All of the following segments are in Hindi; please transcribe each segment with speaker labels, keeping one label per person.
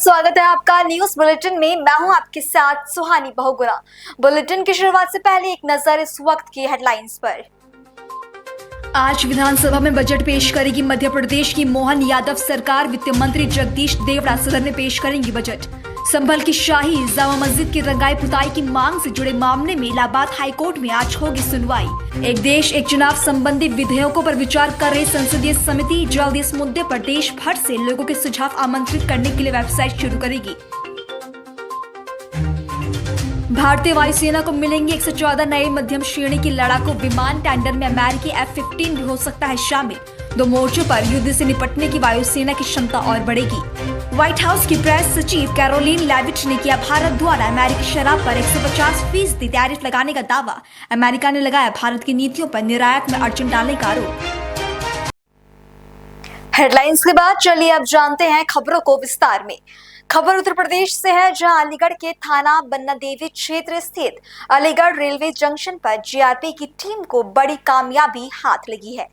Speaker 1: स्वागत है आपका न्यूज बुलेटिन में। मैं हूं आपके साथ सुहानी बहुगुणा। बुलेटिन की शुरुआत से पहले एक नजर इस वक्त की हेडलाइंस पर। आज विधानसभा में बजट पेश करेगी मध्य प्रदेश की मोहन यादव सरकार। वित्त मंत्री जगदीश देवड़ा सदन में पेश करेंगी बजट। संभल की शाही जामा मस्जिद की रंगाई पुताई की मांग से जुड़े मामले में इलाहाबाद हाईकोर्ट में आज होगी सुनवाई। एक देश एक चुनाव संबंधी विधेयकों पर विचार कर रही संसदीय समिति जल्द इस मुद्दे पर देश भर से लोगों के सुझाव आमंत्रित करने के लिए वेबसाइट शुरू करेगी। भारतीय वायुसेना को मिलेंगे 114 नए मध्यम श्रेणी की लड़ाकू विमान। टेंडर में अमेरिकी F-15 भी हो सकता है शामिल। दो मोर्चों पर युद्ध से निपटने की वायुसेना की क्षमता और बढ़ेगी। व्हाइट हाउस की प्रेस सचिव कैरोलिन लेविट ने किया भारत द्वारा अमेरिकी शराब पर 150% टैरिफ लगाने का दावा। अमेरिका ने लगाया भारत की नीतियों पर निर्यात में अड़चन डालने का आरोप। हेडलाइंस के बाद चलिए अब जानते हैं खबरों को विस्तार में। खबर उत्तर प्रदेश से है, जहां अलीगढ़ के थाना बन्ना देवी क्षेत्र स्थित अलीगढ़ रेलवे जंक्शन पर जीआरपी की टीम को बड़ी कामयाबी हाथ लगी है।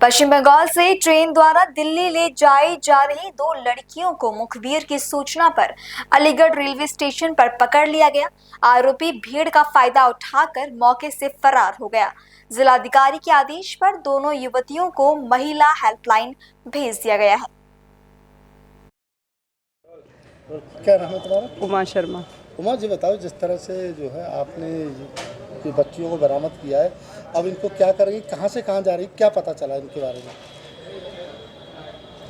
Speaker 1: पश्चिम बंगाल से ट्रेन द्वारा दिल्ली ले जाई जा रही दो लड़कियों को मुखबिर की सूचना पर अलीगढ़ रेलवे स्टेशन पर पकड़ लिया गया। आरोपी भीड़ का फायदा उठाकर मौके से फरार हो गया। जिलाधिकारी के आदेश पर दोनों युवतियों को महिला हेल्पलाइन भेज दिया गया है।
Speaker 2: क्या नाम है तुम्हारा?
Speaker 3: उमा शर्मा।
Speaker 2: उमा जी, बताओ, जिस तरह से जो है आपने ये बच्चियों को बरामद किया है, अब इनको क्या करेंगे, कहाँ से कहाँ जा रही, क्या पता चला इनके बारे में?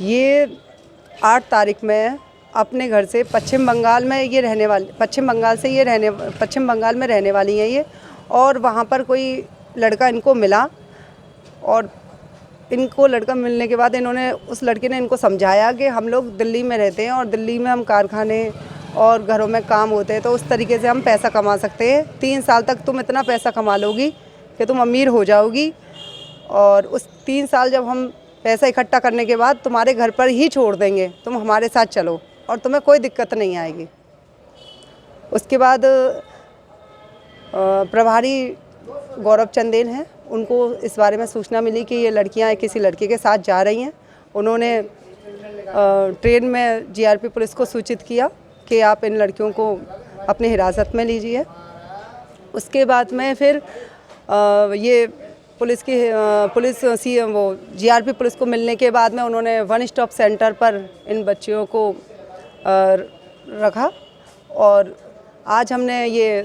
Speaker 3: ये 8 तारीख में अपने घर से पश्चिम बंगाल में रहने वाली हैं ये, और वहाँ पर कोई लड़का इनको मिला और इनको लड़का मिलने के बाद इन्होंने उस लड़के ने इनको समझाया कि हम लोग दिल्ली में रहते हैं और दिल्ली में हम कारखाने और घरों में काम होते हैं, तो उस तरीके से हम पैसा कमा सकते हैं। 3 साल तक तुम इतना पैसा कमा लोगी कि तुम अमीर हो जाओगी, और उस 3 साल जब हम पैसा इकट्ठा करने के बाद तुम्हारे घर पर ही छोड़ देंगे, तुम हमारे साथ चलो और तुम्हें कोई दिक्कत नहीं आएगी। उसके बाद प्रभारी गौरव चंदेल हैं, उनको इस बारे में सूचना मिली कि ये लड़कियां किसी लड़के के साथ जा रही हैं। उन्होंने ट्रेन में जीआरपी पुलिस को सूचित किया कि आप इन लड़कियों को अपनी हिरासत में लीजिए। उसके बाद में फिर ये जीआरपी पुलिस को मिलने के बाद में उन्होंने वन स्टॉप सेंटर पर इन बच्चियों को रखा, और आज हमने ये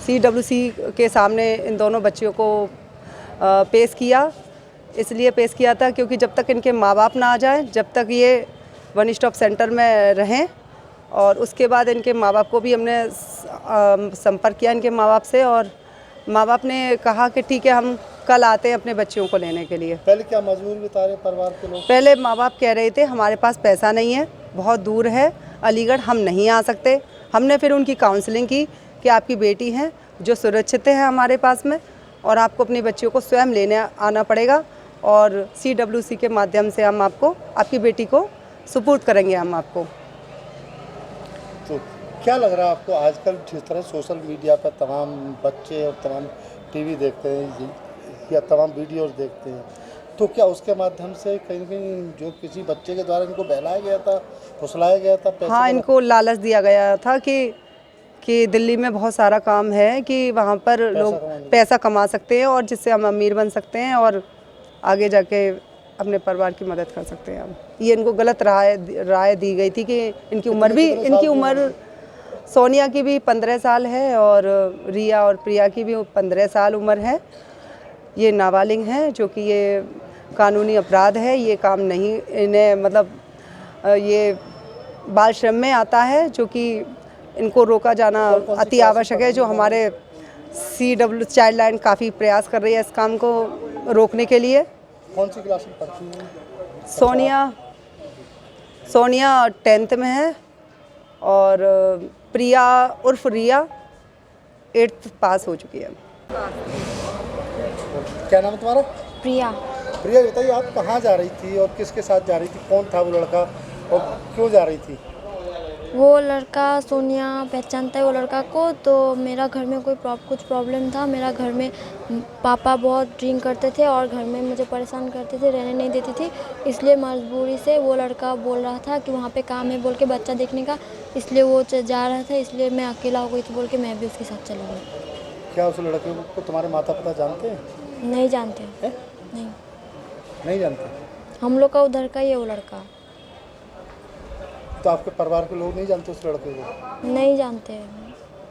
Speaker 3: CWC के सामने इन दोनों बच्चियों को पेश किया। इसलिए पेश किया था क्योंकि जब तक इनके माँ बाप ना आ जाएं, जब तक ये वन स्टॉप सेंटर में रहें, और उसके बाद इनके माँ बाप को भी हमने संपर्क किया इनके माँ बाप से, और माँ बाप ने कहा कि ठीक है, हम कल आते हैं अपने बच्चियों को लेने के लिए।
Speaker 2: पहले क्या मजबूरी बता रहे परिवार के लोग?
Speaker 3: पहले माँ बाप कह रहे थे हमारे पास पैसा नहीं है, बहुत दूर है अलीगढ़, हम नहीं आ सकते। हमने फिर उनकी काउंसलिंग की कि आपकी बेटी हैं जो सुरक्षित है हमारे पास में, और आपको अपनी बच्चियों को स्वयं लेने आना पड़ेगा, और CWC के माध्यम से हम आपको आपकी बेटी को सुपुर्द करेंगे हम आपको।
Speaker 2: तो क्या लग रहा है आपको, आजकल जिस तरह सोशल मीडिया पर तमाम बच्चे और तमाम टीवी देखते हैं या तमाम वीडियोस देखते हैं, तो क्या उसके माध्यम से कहीं न कहीं जो किसी बच्चे के द्वारा इनको बहलाया गया था, फुसलाया गया था?
Speaker 3: हाँ, इनको लालच दिया गया था कि दिल्ली में बहुत सारा काम है, कि वहाँ पर लोग पैसा कमा सकते हैं और जिससे हम अमीर बन सकते हैं और आगे जाके अपने परिवार की मदद कर सकते हैं। हम ये इनको गलत राय दी गई थी कि इनकी उम्र सोनिया की भी 15 साल है और रिया और प्रिया की भी 15 साल उम्र है। ये नाबालिग हैं, जो कि ये कानूनी अपराध है, ये काम नहीं, इन्हें मतलब ये बाल श्रम में आता है, जो कि इनको रोका जाना अति आवश्यक है। जो हमारे CW चाइल्ड लाइन काफ़ी प्रयास कर रही है इस काम को रोकने के लिए।
Speaker 2: कौन सी क्लास में पढ़ती हैं?
Speaker 3: सोनिया 10th में है, और प्रिया उर्फ रिया 8th पास हो चुकी है।
Speaker 2: क्या नाम है तुम्हारा?
Speaker 1: प्रिया।
Speaker 2: प्रिया, बताइए, आप कहाँ जा रही थी और किसके साथ जा रही थी? कौन था वो लड़का और क्यों जा रही थी?
Speaker 4: वो लड़का सोनिया पहचानता है वो लड़का को। तो मेरा घर में कुछ प्रॉब्लम था। मेरा घर में पापा बहुत ड्रिंक करते थे और घर में मुझे परेशान करते थे, रहने नहीं देती थी। इसलिए मजबूरी से वो लड़का बोल रहा था कि वहाँ पे काम है बोल के बच्चा देखने का, इसलिए वो जा रहा था। इसलिए मैं अकेला हो गई थी बोल के मैं भी उसके साथ चली गई।
Speaker 2: क्या उस लड़के को तुम्हारे माता पिता जानते हैं?
Speaker 4: नहीं जानते।
Speaker 2: हैं? नहीं जानते?
Speaker 4: हम लोग का उधर का ही है वो लड़का।
Speaker 2: तो आपके परिवार के लोग नहीं जानते उस लड़के को?
Speaker 4: नहीं जानते।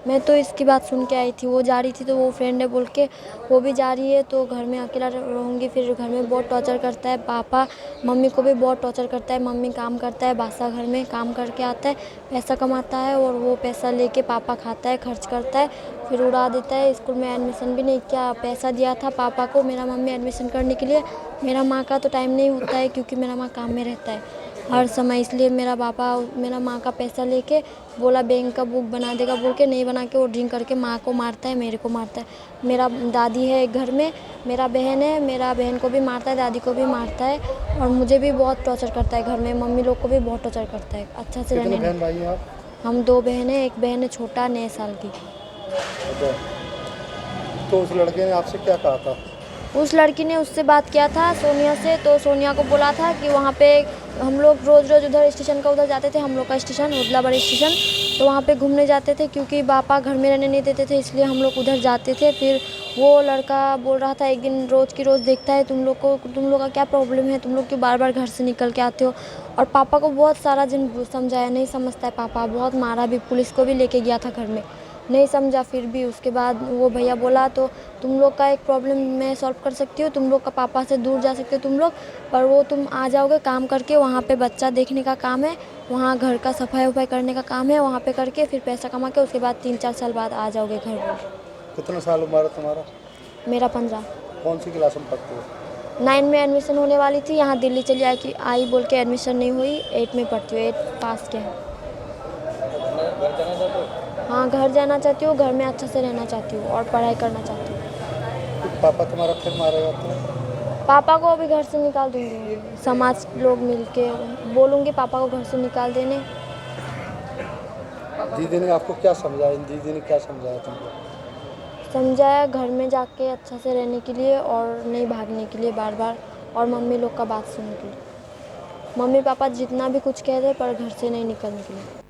Speaker 4: मैं तो इसकी बात सुन के आई थी। वो जा रही थी तो वो फ्रेंड है बोल के वो भी जा रही है, तो घर में अकेला रहूँगी। फिर घर में बहुत टॉर्चर करता है पापा, मम्मी को भी बहुत टॉर्चर करता है। मम्मी काम करता है, बासा घर में काम करके आता है, पैसा कमाता है और वो पैसा लेके पापा खाता है, खर्च करता है, फिर उड़ा देता है। स्कूल में एडमिशन भी नहीं किया। पैसा दिया था पापा को मेरा मम्मी एडमिशन करने के लिए। मेरा माँ का तो टाइम नहीं होता है क्योंकि मेरा माँ काम में रहता है हर समय। इसलिए मेरा माँ का पैसा लेके बोला बैंक का बुक बना देगा बोल के, नहीं बना के वो ड्रिंक करके माँ को मारता है, मेरे को मारता है। मेरा दादी है घर में, मेरा बहन है, मेरा बहन को भी मारता है, दादी को भी मारता है और मुझे भी बहुत टॉर्चर करता है घर में। मम्मी लोग को भी बहुत टॉर्चर करता है। अच्छा से
Speaker 2: कितने
Speaker 4: रहने
Speaker 2: बहन भाई हैं आप?
Speaker 4: हम 2 बहन हैं। एक बहन है छोटा 9 साल की।
Speaker 2: अच्छा। तो उस लड़के ने आपसे क्या कहा था?
Speaker 4: उस लड़की ने उससे बात किया था सोनिया से। तो सोनिया को बोला था कि वहाँ पे हम लोग रोज़ उधर स्टेशन का उधर जाते थे, हम लोग का स्टेशन उदलाबाड़ी स्टेशन, तो वहाँ पे घूमने जाते थे क्योंकि पापा घर में रहने नहीं देते थे, इसलिए हम लोग उधर जाते थे। फिर वो लड़का बोल रहा था एक दिन रोज़ की रोज़ देखता है तुम लोग का क्या प्रॉब्लम है, तुम लोग क्यों बार बार घर से निकल के आते हो। और पापा को बहुत सारा दिन समझाया, नहीं समझता है पापा, बहुत मारा भी, पुलिस को भी लेके गया था घर में, नहीं समझा। फिर भी उसके बाद वो भैया बोला तो तुम लोग का एक प्रॉब्लम मैं सॉल्व कर सकती हूँ, तुम लोग का पापा से दूर जा सकते हो तुम लोग, पर वो तुम आ जाओगे काम करके, वहाँ पे बच्चा देखने का काम है, वहाँ घर का सफाई वफाई करने का काम है, वहाँ पे करके फिर पैसा कमा के उसके बाद 3-4 साल बाद आ जाओगे घर पर।
Speaker 2: कितना साल उम्र है तुम्हारा?
Speaker 4: मेरा 15।
Speaker 2: कौन सी क्लास में पढ़ते हो?
Speaker 4: 9 में एडमिशन होने वाली थी, यहाँ दिल्ली चली आई बोल के एडमिशन नहीं हुई। 8 में पढ़ती हूँ, 8 पास के हैं। हाँ घर जाना चाहती हूँ, घर में अच्छा से रहना चाहती हूँ और पढ़ाई करना चाहती हूँ।
Speaker 2: तो पापा तुम्हारा फिर मारेगा तो?
Speaker 4: पापा को अभी घर से निकाल दूँगी, समाज लोग मिल के बोलूँगी पापा को घर से निकाल देने।
Speaker 2: दीदी ने आपको क्या समझाया? दीदी ने क्या समझाया तुमको?
Speaker 4: समझाया घर में जाके अच्छा से रहने के लिए और नहीं भागने के लिए बार बार, और मम्मी लोग का बात सुनने के लिए। मम्मी पापा जितना भी कुछ कह रहे पर घर से नहीं निकलने के लिए।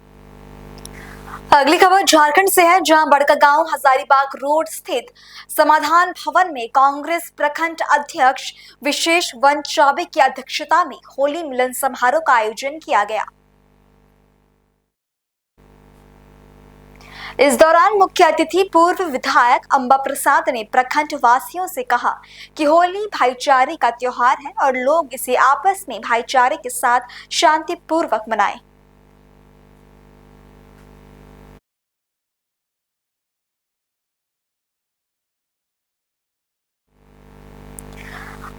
Speaker 1: अगली खबर झारखंड से है, जहां बड़कागांव हजारीबाग रोड स्थित समाधान भवन में कांग्रेस प्रखंड अध्यक्ष विशेष वन चौबे की अध्यक्षता में होली मिलन समारोह का आयोजन किया गया। इस दौरान मुख्य अतिथि पूर्व विधायक अंबा प्रसाद ने प्रखंड वासियों से कहा कि होली भाईचारे का त्योहार है और लोग इसे आपस में भाईचारे के साथ शांतिपूर्वक मनाएं।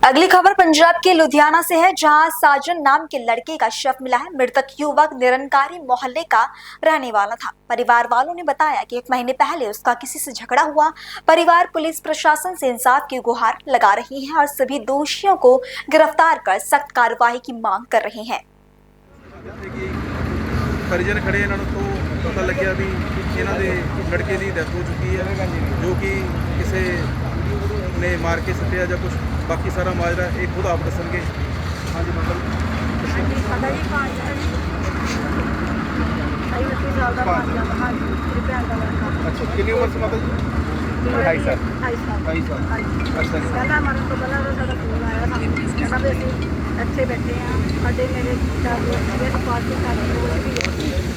Speaker 1: अगली खबर पंजाब के लुधियाना से है, जहां साजन नाम के लड़के का शव मिला है। मृतक युवक निरंकारी मोहल्ले का रहने वाला था। परिवार वालों ने बताया कि 1 महीने पहले उसका किसी से झगड़ा हुआ। परिवार पुलिस प्रशासन से इंसाफ की गुहार लगा रही है और सभी दोषियों को गिरफ्तार कर सख्त कार्रवाई की मांग कर रहे हैं।
Speaker 5: परिजन खड़े इन्हों तो पता लग्या भी इन्हों के लड़के की डेथ हो चुकी है, जो कि किसी ने मार के सटिया या कुछ, बाकी सारा माजरा एक खुद आप दसणगे। हाँ जी मतलब अच्छा कितनी उम्र से माता जी? 2.5 साल। 2.5 साल। अच्छा जी।
Speaker 6: पहला मरन तो पहला साਡਾ ਫੋਨ ਆਇਆ ਸਾਨੂੰ ਕਹਿੰਦਾ ਵੀ ਅਸੀਂ ਇੱਥੇ ਬੈਠੇ ਆ, ਸਾਡੇ ਮੇਰੇ 4 ਦੋਸਤ ਸੀਗੇ, ਪਾਰਟੀ ਕਰਦੇ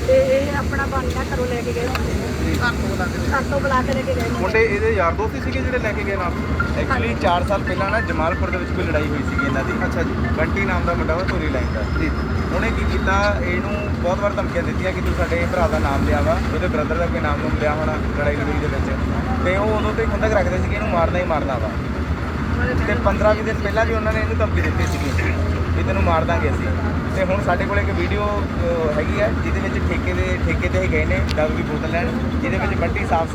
Speaker 6: ਤੇ ਇਹ ਆਪਣਾ ਬਾਂਡਾ ਘਰੋਂ ਲੈ ਕੇ ਗਏ, ਘਰ ਤੋਂ ਬੁਲਾ ਕੇ ਲੈ ਕੇ ਗਏ।
Speaker 5: ਮੁੰਡੇ ਇਹਦੇ ਯਾਰ ਦੋਸਤ ਹੀ ਸੀਗੇ ਜਿਹੜੇ ਲੈ ਕੇ ਗਏ ਨਾਲ?
Speaker 7: ਐਕਚੁਅਲੀ 4 ਸਾਲ ਪਹਿਲਾਂ ਨਾ ਜਮਾਲਪੁਰ ਦੇ ਵਿੱਚ ਕੋਈ ਲੜਾਈ ਹੋਈ ਸੀਗੀ ਇਹਨਾਂ ਦੀ।
Speaker 5: ਅੱਛਾ ਜੀ।
Speaker 7: ਬੰਟੀ ਨਾਮ ਦਾ ਮੁੰਡਾ ਵਾ ਧੂਰੀ ਲਾਈਨ ਦਾ ਜੀ। ਉਹਨੇ ਕੀ ਕੀਤਾ, ਇਹਨੂੰ ਬਹੁਤ ਵਾਰ ਧਮਕੀਆਂ ਦਿੱਤੀਆਂ ਕਿ ਤੂੰ ਸਾਡੇ ਭਰਾ ਦਾ ਨਾਮ ਲਿਆ ਵਾ, ਉਹਦੇ ਬ੍ਰਦਰ ਦਾ ਕੋਈ ਨਾਮ ਲਿਆ ਹੋਣਾ ਲੜਾਈ ਲੜੂਈ ਦੇ ਵਿੱਚ, ਤੇ ਉਹ ਉਦੋਂ ਤੋਂ ਹੀ ਖੁੰਦਕ ਰੱਖਦੇ ਸੀ ਕਿ ਇਹਨੂੰ ਮਾਰਨਾ ਹੀ ਮਾਰਨਾ ਵਾ। ਤੇ 15-20 ਦਿਨ ਪਹਿਲਾਂ ਵੀ ਉਹਨਾਂ ਨੇ ਇਹਨੂੰ ਧਮਕੀ ਦਿੱਤੀ ਸੀਗੀ ਵੀ ਤੈਨੂੰ ਮਾਰ ਦਾਂਗੇ ਅਸੀਂ। ਤੇ ਹੁਣ ਸਾਡੇ ਕੋਲ ਇੱਕ ਵੀਡੀਓ ਹੈਗੀ ਹੈ ਜਿਹਦੇ ਵਿੱਚ ਠੇਕੇ ਤੇ ਹੀ ਗਏ ਨੇ ਦਾਰੂ ਦੀ ਬੋਤਲ ਲੈਣ, ਜਿਹਦੇ ਵਿੱਚ ਬੰਟੀ ਸਾਫ਼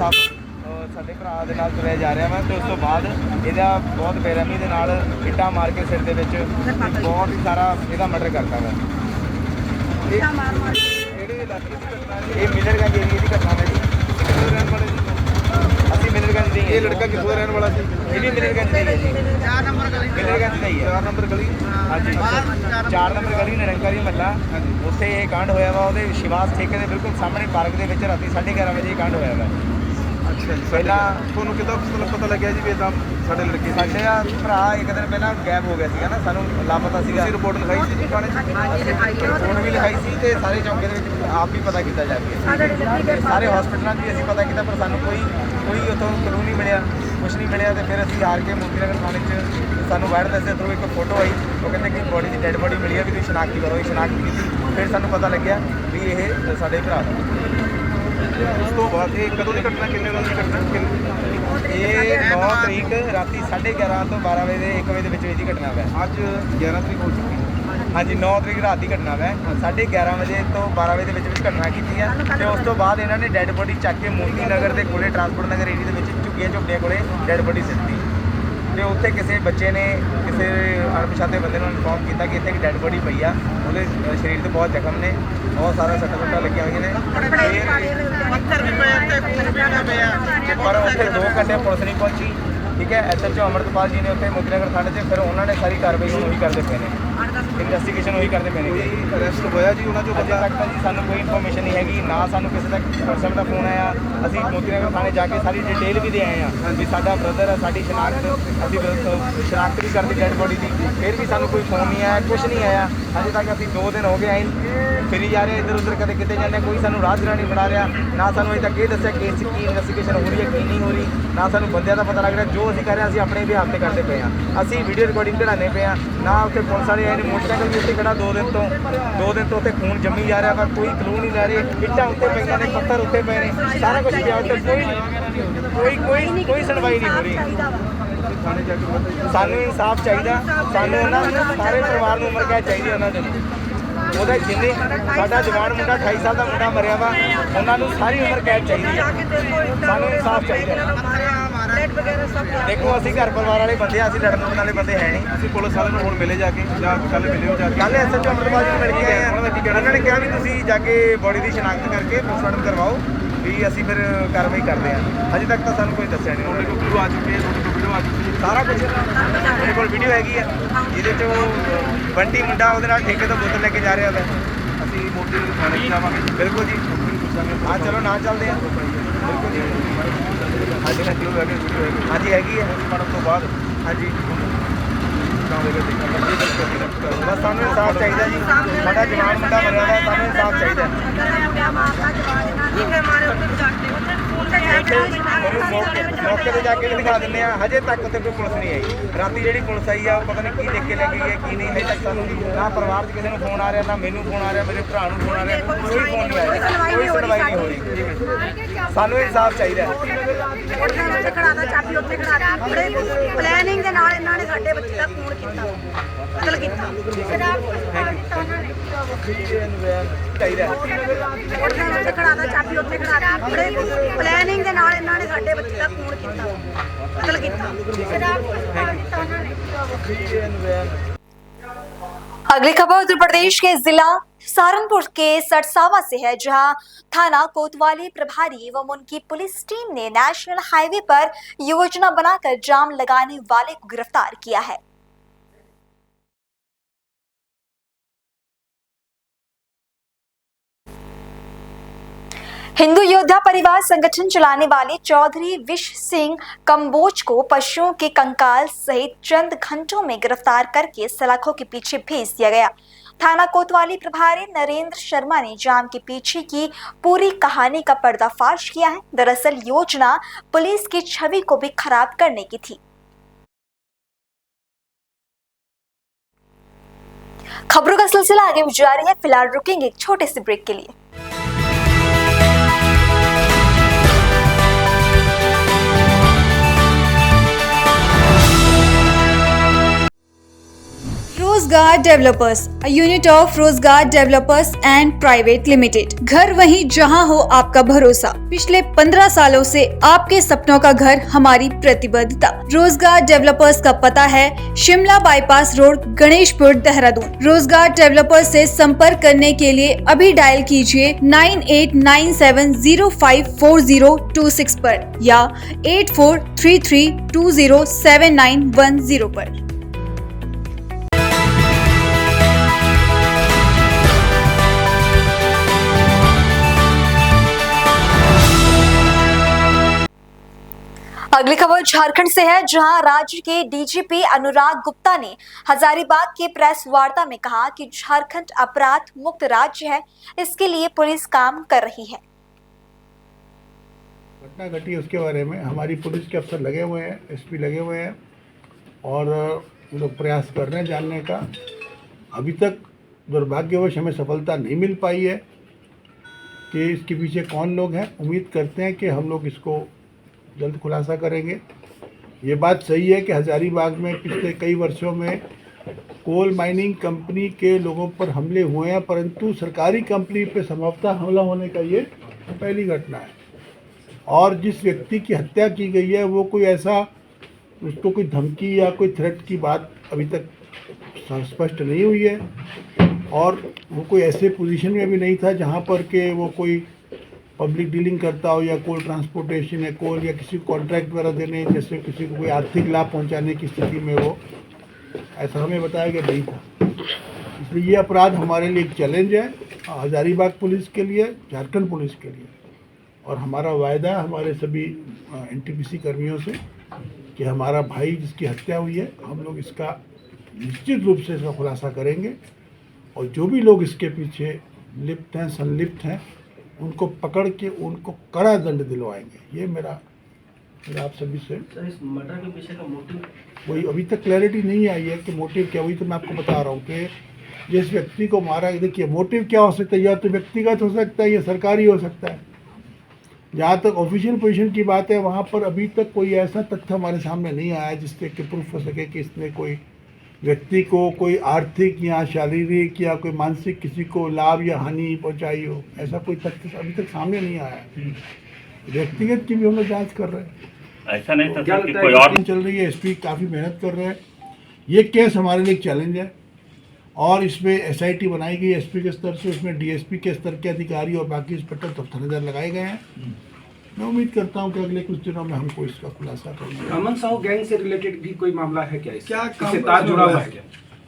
Speaker 7: ਸਾਡੇ ਭਰਾ ਦੇ ਨਾਲ ਤੁਰਿਆ ਜਾ ਰਿਹਾ ਵਾ। ਤੇ ਉਸ ਤੋਂ ਬਾਅਦ ਇਹਦਾ ਬਹੁਤ ਬੇਰਹਿਮੀ ਦੇ ਨਾਲ ਇੱਟਾਂ ਮਾਰ ਕੇ ਸਿਰ ਦੇ ਵਿੱਚ ਬਹੁਤ ਹੀ ਸਾਰਾ ਇਹਦਾ ਮਰਡਰ ਕਰਤਾ ਵਾ।
Speaker 5: ਜਿਹੜੇ
Speaker 7: ਇਹ ਮਿਲਰਗੰਜ ਏਰੀਏ ਦੀ ਘਟਨਾ ਹੈ ਜੀ।
Speaker 5: ਕਿੱਥੋਂ ਦੇ ਰਹਿਣ ਵਾਲੇ ਜੀ?
Speaker 7: ਅਸੀਂ ਮਿਲਰਗੰਜ ਦੇ ਹੀ ਹਾਂ।
Speaker 5: ਇਹ ਲੜਕਾ ਕਿੱਥੋਂ ਦਾ ਰਹਿਣ ਵਾਲਾ ਸੀ?
Speaker 7: ਇਹ ਵੀ ਮਿਲਰਗੰਜ ਦਾ ਹੀ ਹੈ ਜੀ। 4 ਨੰਬਰ ਗਲੀ ਮਿਲਰਗੰਜ ਦਾ ਹੀ ਹੈ।
Speaker 5: 4 ਨੰਬਰ ਗਲੀ।
Speaker 7: ਹਾਂਜੀ 4 ਨੰਬਰ ਗਲੀ ਨਿਰੰਕਾਰੀ ਮਹੱਲਾ। ਉੱਥੇ ਇਹ ਕਾਂਡ ਹੋਇਆ ਵਾ, ਉਹਦੇ ਵਿਸ਼ਵਾਸ ਠੇਕੇ ਦੇ ਬਿਲਕੁਲ ਸਾਹਮਣੇ ਪਾਰਕ ਦੇ ਵਿੱਚ ਰਾਤੀ 11:30 ਵਜੇ ਇਹ ਕਾਂਡ ਹੋਇਆ ਵਾ।
Speaker 5: ਅੱਛਾ ਜੀ।
Speaker 7: ਪਹਿਲਾਂ
Speaker 5: ਤੁਹਾਨੂੰ ਕਿੱਦਾਂ ਪਤਾ ਲੱਗਿਆ ਜੀ ਵੀ ਇਦਾਂ ਸਾਡੇ ਲੜਕੇ ਸੀ?
Speaker 7: ਸਾਡੇ ਆ ਭਰਾ ਇੱਕ ਦਿਨ ਪਹਿਲਾਂ ਗਾਇਬ ਹੋ ਗਿਆ ਸੀਗਾ ਨਾ, ਸਾਨੂੰ ਲਾਪਤਾ ਸੀਗਾ।
Speaker 5: ਤੁਸੀਂ ਰਿਪੋਰਟ ਲਿਖਾਈ ਸੀ ਜੀ ਥਾਣੇ 'ਚ?
Speaker 7: ਫੋਨ ਵੀ ਲਿਖਾਈ ਸੀ ਤੇ ਸਾਰੇ ਚੌਂਕੇ ਦੇ ਵਿੱਚ ਆਪ ਵੀ ਪਤਾ ਕੀਤਾ ਜਾ ਕੇ ਸਾਰੇ ਹਸਪੀਟਲਾਂ 'ਚ ਵੀ ਅਸੀਂ ਪਤਾ ਕੀਤਾ, ਪਰ ਸਾਨੂੰ ਕੋਈ ਉੱਥੋਂ ਕਲੂ ਨਹੀਂ ਮਿਲਿਆ, ਕੁਛ ਨਹੀਂ ਮਿਲਿਆ। ਤੇ ਫਿਰ ਅਸੀਂ ਹਾਰ ਕੇ ਮੋਤੀ ਨਗਰ ਥਾਣੇ 'ਚ ਸਾਨੂੰ ਵਾਇਰਲੈਸ ਦੇ ਥਰੂ ਇੱਕ ਫੋਟੋ ਆਈ, ਉਹ ਕਹਿੰਦੇ ਕਿ ਬੋਡੀ ਦੀ ਡੈੱਡ ਬੋਡੀ ਮਿਲੀ ਆ, ਵੀ ਤੁਸੀਂ ਸ਼ਨਾਖਤੀ ਕਰੋ। ਇਹ ਸ਼ਨਾਖਤ ਕੀਤੀ, ਫਿਰ ਸਾਨੂੰ ਪਤਾ ਲੱਗਿਆ ਵੀ ਇਹ ਸਾਡੇ ਭਰਾ ਦਾ।
Speaker 5: ਉਸ ਤੋਂ ਬਾਅਦ ਇਹ ਕਦੋਂ ਦੀ ਘਟਨਾ, ਕਿੰਨੇ ਵਜੇ ਦੀ ਘਟਨਾ?
Speaker 7: ਇਹ 9 ਤਰੀਕ ਰਾਤੀ 11:30 ਤੋਂ 12 ਵਜੇ ਦੇ 1 ਵਜੇ ਦੇ ਵਿੱਚ ਦੀ ਘਟਨਾ ਹੈ।
Speaker 5: ਅੱਜ 11 ਤਰੀਕ ਹੋ ਚੁੱਕੀ ਹੈ।
Speaker 7: ਹਾਂਜੀ 9 ਤਰੀਕ ਰਾਤ ਦੀ ਘਟਨਾ ਹੈ। 11:30 ਵਜੇ ਤੋਂ 12 ਵਜੇ ਦੇ ਵਿੱਚ ਘਟਨਾ ਕੀਤੀ ਹੈ ਤੇ ਉਸ ਤੋਂ ਬਾਅਦ ਇਹਨਾਂ ਨੇ ਡੈੱਡ ਬੋਡੀ ਚੱਕ ਕੇ ਮੋਤੀ ਨਗਰ ਦੇ ਕੋਲੇ ਟਰਾਂਸਪੋਰਟ ਨਗਰ ਏਰੀਆ ਦੇ ਵਿੱਚ ਝੁੱਗੀਆਂ ਕੋਲੇ ਡੈੱਡ ਬੋਡੀ ਸਿੱਟੀ ਤੇ ਉੱਥੇ ਕਿਸੇ ਬੱਚੇ ਨੇ ਕਿਸੇ ਅਣਪਛਾਤੇ ਬੰਦੇ ਨੂੰ ਇਨਫੋਰਮ ਕੀਤਾ ਕਿ ਇੱਥੇ ਇੱਕ ਡੈੱਡ ਬੋਡੀ ਪਈ ਆ, ਉਹਦੇ ਸਰੀਰ ਤੇ ਬਹੁਤ ਜ਼ਖਮ ਨੇ, ਬਹੁਤ ਸਾਰਾ ਸੱਟਾਂ ਲੱਗੀਆਂ ਹੋਈਆਂ ਨੇ। ਪਰ ਉੱਥੇ 2 ਘੰਟੇ ਪੁਲਿਸ ਨਹੀਂ ਪਹੁੰਚੀ। ਠੀਕ ਹੈ, SHO ਅਮਰਤਪਾਲ ਜੀ ਨੇ ਉੱਥੇ ਮੋਤੀ ਨਗਰ ਥਾਣੇ 'ਚ, ਫਿਰ ਉਹਨਾਂ ਨੇ ਸਾਰੀ ਕਾਰਵਾਈ ਹੁਣ ਉਹੀ ਕਰਦੇ ਪਏ ਨੇ, ਇਨਵੈਸਟੀਗੇਸ਼ਨ ਉਹੀ ਕਰਦੇ ਪਏ ਨੇ।
Speaker 5: ਕੋਈ ਅਰੈਸਟ ਹੋਇਆ ਜੀ ਉਹਨਾਂ ਚੋਂ?
Speaker 7: ਅਜੇ ਤੱਕ ਤਾਂ ਜੀ ਸਾਨੂੰ ਕੋਈ ਇਨਫੋਰਮੇਸ਼ਨ ਨਹੀਂ ਹੈਗੀ, ਨਾ ਸਾਨੂੰ ਕਿਸੇ ਦਾ WhatsApp ਦਾ ਫੋਨ ਆਇਆ। ਅਸੀਂ ਮੋਤੀ ਨਗਰ ਥਾਣੇ ਜਾ ਕੇ ਸਾਰੀ ਡਿਟੇਲ ਵੀ ਦੇ ਆਏ ਹਾਂ ਵੀ ਸਾਡਾ ਬ੍ਰਦਰ ਹੈ, ਸਾਡੀ ਸ਼ਨਾਖਤ ਅਸੀਂ ਸ਼ਨਾਖਤ ਵੀ ਕਰਦੀ ਡੈਡ ਬੋਡੀ ਦੀ, ਫਿਰ ਵੀ ਸਾਨੂੰ ਕੋਈ ਫੋਨ ਨਹੀਂ ਆਇਆ, ਕੁਛ ਨਹੀਂ ਆਇਆ। ਅਜੇ ਤੱਕ ਅਸੀਂ 2 ਦਿਨ ਹੋ ਗਏ ਆਏ ਫਿਰੀ ਜਾ ਰਹੇ ਇੱਧਰ ਉੱਧਰ, ਕਦੇ ਕਿਤੇ ਜਾਂਦੇ, ਕੋਈ ਸਾਨੂੰ ਰਾਹ ਨਹੀਂ ਬਣਾ ਰਿਹਾ। ਨਾ ਸਾਨੂੰ ਅਜੇ ਤੱਕ ਇਹ ਦੱਸਿਆ ਕੇਸ 'ਚ ਕੀ ਇਨਵੈਸਟੀਗੇਸ਼ਨ ਹੋ ਰਹੀ ਹੈ, ਕੀ ਨਹੀਂ ਹੋ ਰਹੀ, ਨਾ ਸਾਨੂੰ ਬੰਦਿਆਂ ਦਾ ਪਤਾ ਲੱਗ ਰਿਹਾ। ਜੋ ਅਸੀਂ ਕਰ ਰਹੇ ਹਾਂ ਅਸੀਂ ਆਪਣੇ ਵੀ ਹੱਥ ਕਰਦੇ ਪਏ ਹਾਂ, ਅਸੀਂ ਵੀਡੀਓ ਰਿਕਾਰਡਿੰਗ ਕਢਾਉਂਦੇ ਪਏ ਹਾਂ। ਨਾ ਉੱਥੇ ਪੁਲਿਸ ਵਾਲੇ ਆਏ ਨੇ, ਮੋਟਰਸਾਈਕਲ ਵੀ ਉੱਥੇ ਖੜਾ 2 ਦਿਨ ਤੋਂ ਉੱਥੇ ਖੂਨ ਜੰਮੀ ਜਾ ਰਿਹਾ, ਪਰ ਕੋਈ ਕਲੂ ਨਹੀਂ ਲੈ ਰਹੇ। ਇੱਟਾਂ ਉੱਤੇ ਪਈਆਂ ਨੇ, ਪੱਥਰ ਉੱਤੇ ਪਏ ਨੇ, ਸਾਰਾ ਕੁਝ ਪਿਆ ਉੱਤੇ, ਕੋਈ ਸੁਣਵਾਈ ਨਹੀਂ ਹੋ ਰਹੀ।
Speaker 5: ਥਾਣੇ ਜਾ ਕੇ
Speaker 7: ਸਾਨੂੰ ਇਨਸਾਫ ਚਾਹੀਦਾ, ਸਾਨੂੰ ਉਹਨਾਂ ਨੂੰ ਸਾਰੇ ਪਰਿਵਾਰ ਨੂੰ ਉਮਰ ਕੈਦ ਚਾਹੀਦੀ ਉਹਨਾਂ ਦੇ। ਉਹਦਾ ਜਿੰਨੇ ਸਾਡਾ ਜਵਾਨ ਮੁੰਡਾ 28 ਸਾਲ ਦਾ ਮੁੰਡਾ ਮਰਿਆ ਵਾ, ਉਹਨਾਂ ਨੂੰ ਸਾਰੀ ਉਮਰ ਕੈਦ ਚਾਹੀਦੀ ਹੈ, ਸਾਨੂੰ ਇਨਸਾਫ ਚਾਹੀਦਾ। ਦੇਖੋ ਅਸੀਂ ਘਰ ਪਰਿਵਾਰ ਵਾਲੇ ਬੰਦੇ ਆ, ਅਸੀਂ ਲੜਨ ਵਾਲੇ ਬੰਦੇ ਹੈ ਨਹੀਂ।
Speaker 5: ਤੁਸੀਂ ਪੁਲਿਸ ਵਾਲਿਆਂ ਨੂੰ ਹੁਣ ਮਿਲੇ ਜਾ ਕੇ ਜਾਂ ਕੱਲ ਮਿਲੇ ਹੋ ਜਾ ਕੇ?
Speaker 7: ਕੱਲ੍ਹ SHO ਅਮਰਤਪਾਲ ਜੀ ਨੂੰ ਮਿਲ ਕੇ ਆਏ ਆ। ਉਹਨਾਂ ਨੇ ਕਿਹਾ ਵੀ ਤੁਸੀਂ ਜਾ ਕੇ ਬੋਡੀ ਦੀ ਸ਼ਨਾਖਤ ਕਰਕੇ ਪੋਸਟਮਾਰਟਮ ਕਰਵਾਓ, ਵੀ ਅਸੀਂ ਫਿਰ ਕਾਰਵਾਈ ਕਰਦੇ ਹਾਂ। ਅਜੇ ਤੱਕ ਤਾਂ ਸਾਨੂੰ ਕੋਈ ਦੱਸਿਆ ਨਹੀਂ।
Speaker 5: ਤੁਹਾਡੇ ਕੋਲ ਵੀਡੀਓ ਆ ਚੁੱਕੀ ਹੈ? ਤੁਹਾਡੇ ਕੋਲ ਵੀਡੀਓ ਆ ਚੁੱਕੀ ਹੈ?
Speaker 7: ਸਾਰਾ ਕੁਝ ਮੇਰੇ ਕੋਲ ਵੀਡੀਓ ਹੈਗੀ ਆ, ਜਿਹਦੇ 'ਚ ਉਹ ਬੰਟੀ ਮੁੰਡਾ ਉਹਦੇ ਨਾਲ ਠੇਕੇ ਤੋਂ ਬੋਤਲ ਲੈ ਕੇ ਜਾ ਰਿਹਾ ਵਾ।
Speaker 5: ਅਸੀਂ ਮੋਤੀ ਨਗਰ ਥਾਣੇ 'ਚ ਜਾਵਾਂਗੇ।
Speaker 7: ਬਿਲਕੁਲ ਜੀ, ਹਾਂ ਚਲੋ ਨਾਲ ਚੱਲਦੇ ਆ। ਬਿਲਕੁਲ ਜੀ,
Speaker 5: ਹਾਂਜੀ ਹਾਂਜੀ ਉਹ ਹੈਗੇ ਵੀਡੀਓ ਹੈਗੀ।
Speaker 7: ਹਾਂਜੀ ਹੈਗੀ ਹੈ।
Speaker 5: ਪੜਨ ਤੋਂ ਬਾਅਦ
Speaker 7: ਹਾਂਜੀ
Speaker 5: ਤਾਂ ਹੋਵੇਗਾ ਦੇਖਾਂਗੇ।
Speaker 7: ਬਸ ਸਾਨੂੰ ਇਨਸਾਫ ਚਾਹੀਦਾ ਜੀ, ਸਾਡਾ ਜਵਾਨ ਮੁੰਡਾ ਮਰਿਆ ਵਾ, ਸਾਨੂੰ ਇਨਸਾਫ ਚਾਹੀਦਾ। ਮੌਕੇ ਤੇ ਜਾ ਕੇ ਵੀ ਦਿਖਾ ਦਿੰਦੇ ਆ। ਹਜੇ ਤੱਕ ਉੱਥੇ ਕੋਈ ਪੁਲਿਸ ਨਹੀਂ ਆਈ। ਰਾਤੀ ਜਿਹੜੀ ਪੁਲਿਸ ਆਈ ਆ ਉਹ ਪਤਾ ਨਹੀਂ ਕੀ ਦੇਖ ਕੇ ਲੈ ਗਈ ਹੈ ਕੀ ਨਹੀਂ। ਹਜੇ ਤੱਕ ਸਾਨੂੰ ਨਾ ਪਰਿਵਾਰ 'ਚ ਕਿਸੇ ਨੂੰ ਫੋਨ ਆ ਰਿਹਾ, ਨਾ ਮੈਨੂੰ ਫੋਨ ਆ ਰਿਹਾ, ਮੇਰੇ ਭਰਾ ਨੂੰ ਫੋਨ ਆ ਰਿਹਾ, ਕੋਈ ਫੋਨ ਨਹੀਂ ਆਇਆ, ਕੋਈ ਸੁਣਵਾਈ ਨਹੀਂ ਹੋ ਰਹੀ। ਸਾਨੂੰ ਇਨਸਾਫ ਚਾਹੀਦਾ।
Speaker 6: ਪਲੈਨਿੰਗ ਦੇ ਨਾਲ ਇਹਨਾਂ ਨੇ ਸਾਡੇ ਬੱਚੇ ਦਾ ਖੂਨ ਕੀਤਾ, ਕਤਲ ਕੀਤਾ।
Speaker 7: ਚਾਹੀਦਾ
Speaker 6: ਉੱਥੇ ਖੜਾ ਦਾ ਚਾਬੀ ਉੱਥੇ ਖੜਾ ਦੀ। ਪਲੈਨਿੰਗ ਦੇ ਨਾਲ ਇਹਨਾਂ ਨੇ ਸਾਡੇ ਬੱਚੇ ਦਾ ਖੂਨ ਕੀਤਾ, ਕਤਲ ਕੀਤਾ।
Speaker 1: अगली खबर उत्तर प्रदेश के जिला सहारनपुर के सरसावा से है, जहां थाना कोतवाली प्रभारी एवं उनकी पुलिस टीम ने नेशनल हाईवे पर योजना बनाकर जाम लगाने वाले को गिरफ्तार किया है। हिंदू योद्धा परिवार संगठन चलाने वाले चौधरी विश सिंह कंबोज को पशुओं के कंकाल सहित चंद घंटों में गिरफ्तार करके सलाखों के पीछे भेज दिया गया। थाना कोतवाली प्रभारी नरेंद्र शर्मा ने जाम के पीछे की पूरी कहानी का पर्दाफाश किया है। दरअसल योजना पुलिस की छवि को भी खराब करने की थी। खबरों का सिलसिला आगे जारी है, फिलहाल रुकेंगे एक छोटे से ब्रेक के लिए।
Speaker 8: रोजगार डेवलपर्स, a unit of रोजगार डेवलपर्स एंड प्राइवेट लिमिटेड। घर वहीं जहां हो आपका भरोसा। पिछले 15 सालों से आपके सपनों का घर हमारी प्रतिबद्धता। रोजगार डेवलपर्स का पता है शिमला बाईपास रोड, गणेशपुर, देहरादून। रोजगार डेवलपर्स से संपर्क करने के लिए अभी डायल कीजिए 9897054026 पर या 8433207910 पर।
Speaker 1: अगली खबर झारखंड से है, जहां राज्य के डीजीपी अनुराग गुप्ता ने हजारीबाग के प्रेस वार्ता में कहा कि झारखंड अपराध मुक्त राज्य है, इसके लिए पुलिस काम कर रही है।
Speaker 9: घटना घटी उसके बारे में हमारी पुलिस के अफसर लगे हुए हैं, एसपी लगे हुए हैं और लोग प्रयास कर रहे हैं जानने का। अभी तक दुर्भाग्यवश हमें सफलता नहीं मिल पाई है कि इसके पीछे कौन लोग हैं। उम्मीद करते हैं कि हम लोग इसको जल्द खुलासा करेंगे। ये बात सही है कि हजारीबाग में पिछले कई वर्षों में कोल माइनिंग कंपनी के लोगों पर हमले हुए हैं, परंतु सरकारी कंपनी पे संभवतः हमला होने का ये पहली घटना है। और जिस व्यक्ति की हत्या की गई है वो कोई ऐसा, उसको कोई धमकी या कोई थ्रेट की बात अभी तक स्पष्ट नहीं हुई है और वो कोई ऐसे पोजीशन में भी नहीं था जहाँ पर के वो कोई पब्लिक डीलिंग करता हो या कोल ट्रांसपोर्टेशन या कोल या किसी को कॉन्ट्रैक्ट वगैरह देने, जैसे किसी को कोई आर्थिक लाभ पहुंचाने की स्थिति में वो, ऐसा हमें बताया गया नहीं था। इसलिए ये अपराध हमारे लिए एक चैलेंज है, हजारीबाग पुलिस के लिए, झारखंड पुलिस के लिए। और हमारा वायदा है हमारे सभी एनटीपीसी कर्मियों से कि हमारा भाई जिसकी हत्या हुई है, हम लोग इसका निश्चित रूप से इसका खुलासा करेंगे और जो भी लोग इसके पीछे लिप्त हैं, संलिप्त हैं, उनको पकड़ के उनको कड़ा दंड दिलवाएंगे। ये मेरा आप सभी से।
Speaker 10: सर, इस मर्डर के पीछे का मोटिव
Speaker 9: वही अभी तक क्लैरिटी नहीं आई है कि मोटिव क्या। वही तो मैं आपको बता रहा हूँ कि जिस व्यक्ति को मारा, देखिए मोटिव क्या हो सकता है, या तो व्यक्तिगत हो सकता है या सरकारी हो सकता है। जहाँ तक ऑफिशियल पोजीशन की बात है वहाँ पर अभी तक कोई ऐसा तथ्य हमारे सामने नहीं आया है जिससे कि प्रूफ हो सके कि इसने कोई व्यक्ति को कोई आर्थिक या शारीरिक या कोई मानसिक किसी को लाभ या हानि पहुंचाई हो। ऐसा कोई तथ्य अभी तक सामने नहीं आया है। व्यक्तिगत की भी हम लोग जाँच कर रहे हैं।
Speaker 10: ऐसा नहीं था कि कोई और
Speaker 9: चल रही है, एसपी काफ़ी मेहनत कर रहे हैं। ये केस हमारे लिए एक चैलेंज है और इसमें एसआईटी बनाई गई एसपी के स्तर से, उसमें डीएसपी के स्तर के अधिकारी और बाकी इंस्पेक्टर तो थानेदार लगाए गए हैं। मैं उम्मीद करता हूँ कि अगले कुछ दिनों में हमको इसका खुलासा करेंगे।
Speaker 11: अमन साहू गैंग से रिलेटेड भी कोई मामला है क्या? क्या तार जुड़ा हुआ है क्या?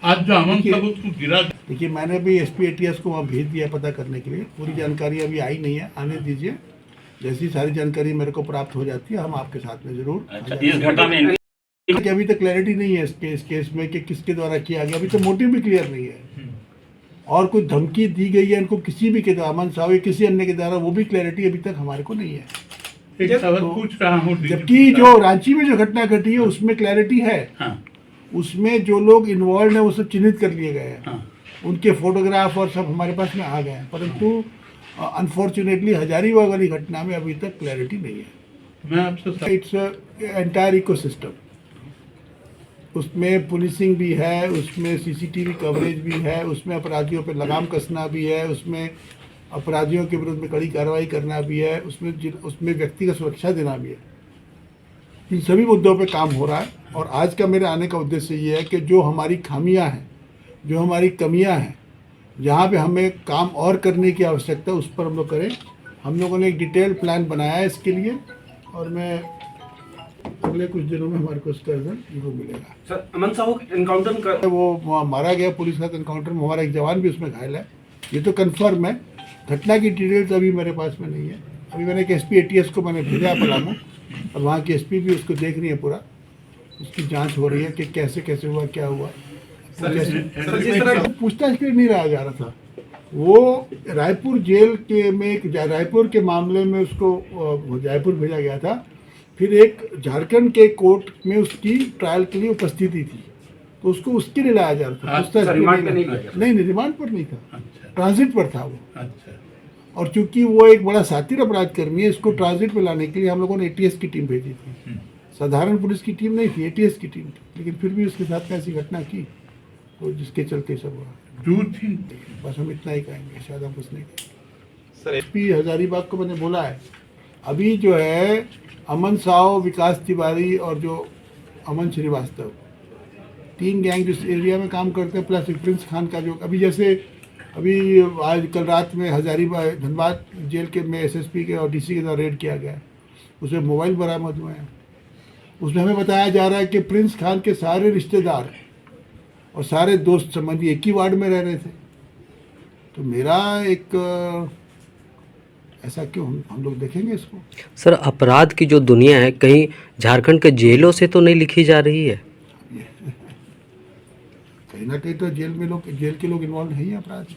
Speaker 9: आज जो अमन साहू को गिरा, देखिए मैंने भी एसपी एटीएस को वहाँ भेज दिया पता करने के लिए। पूरी जानकारी अभी आई नहीं है, आने दीजिए। जैसी सारी जानकारी मेरे को प्राप्त हो जाती है हम आपके साथ में जरूर।
Speaker 10: इस घटना में
Speaker 9: अभी तक क्लैरिटी नहीं है इस केस में कि किसके द्वारा किया गया। अभी तो मोटिव भी क्लियर नहीं है और कोई धमकी दी गई है इनको किसी भी के द्वारा, अमन साहू या किसी अन्य के द्वारा, वो भी क्लैरिटी अभी तक हमारे को नहीं है।
Speaker 12: एक सवाल पूछ रहा हूँ,
Speaker 9: जबकि जो रांची में जो घटना घटी है उसमें क्लैरिटी है। उसमें जो लोग इन्वॉल्व हैं वो सब चिन्हित कर लिए गए हैं। उनके फोटोग्राफ और सब हमारे पास में आ गए हैं, परंतु अनफॉर्चुनेटली हजारीबाग वाली घटना में अभी तक क्लैरिटी नहीं है।
Speaker 12: मैं आपसे
Speaker 9: इट्स एंटायर इकोसिस्टम, उसमें पुलिसिंग भी है, उसमें सीसीटीवी कवरेज भी है, उसमें अपराधियों पर लगाम कसना भी है, उसमें अपराधियों के विरुद्ध में कड़ी कार्रवाई करना भी है, उसमें व्यक्तिगत सुरक्षा देना भी है। इन सभी मुद्दों पे काम हो रहा है और आज का मेरे आने का उद्देश्य ये है कि जो हमारी खामियां हैं, जो हमारी कमियां हैं, जहाँ पे हमें काम और करने की आवश्यकता है उस पर हम लोग करें। हम लोगों ने एक डिटेल प्लान बनाया है इसके लिए और मैं अगले कुछ दिनों में हमारे को इसका रिजल्ट जरूर मिलेगा।
Speaker 11: सर, अमन साहू एनकाउंटर कर
Speaker 9: वो मारा गया पुलिस के साथ एनकाउंटर में, हमारा एक जवान भी उसमें घायल है, ये तो कन्फर्म है। घटना की डिटेल्स अभी मेरे पास में नहीं है। अभी मैंने एक एसपी एटीएस को मैंने भेजा पलामू और वहाँ की एसपी भी उसको देख रही है, पूरा उसकी जांच हो रही है कि कैसे कैसे हुआ, क्या हुआ। पूछताछ के लिए नहीं रहा जा रहा था वो। रायपुर जेल के में एक रायपुर के मामले में उसको जयपुर भेजा गया था, फिर एक झारखंड के कोर्ट में उसकी ट्रायल के लिए उपस्थिति थी तो उसको उसके लिए लाया जा रहा था। नहीं, रिमांड पर नहीं था, ट्रांजिट पर था वो। और चूंकि वो एक बड़ा सातिर अपराध कर्मी है, इसको ट्रांजिट में लाने के लिए हम लोगों ने एटीएस की टीम भेजी थी। साधारण पुलिस की टीम नहीं थी, एटीएस की टीम थी, लेकिन फिर भी उसके साथ में ऐसी घटना की। तो जिसके चलते सब हुआ।
Speaker 12: झूठ थी।
Speaker 9: बस हम इतना ही कहेंगे, शायद हम कुछ नहीं कहेंगे। सर एसपी हजारीबाग को मैंने बोला है, अभी जो है अमन साव, विकास तिवारी और जो अमन श्रीवास्तव, 3 गैंग जिस एरिया में काम करते हैं, प्लस प्रिंस खान का जो अभी जैसे अभी आज कल रात में हजारीबाग धनबाद जेल के में एसएसपी के और डीसी के द्वारा रेड किया गया, उसमें मोबाइल बरामद हुए हैं। उसमें हमें बताया जा रहा है कि प्रिंस खान के सारे रिश्तेदार और सारे दोस्त संबंधी एक ही वार्ड में रह रहे थे। तो मेरा एक ऐसा क्यों, हम लोग देखेंगे इसको।
Speaker 13: सर अपराध की जो दुनिया है कहीं झारखंड के जेलों से तो नहीं लिखी जा रही है?
Speaker 9: कहीं ना कहीं तो जेल के लोग इन्वॉल्व नहीं है अपराध में।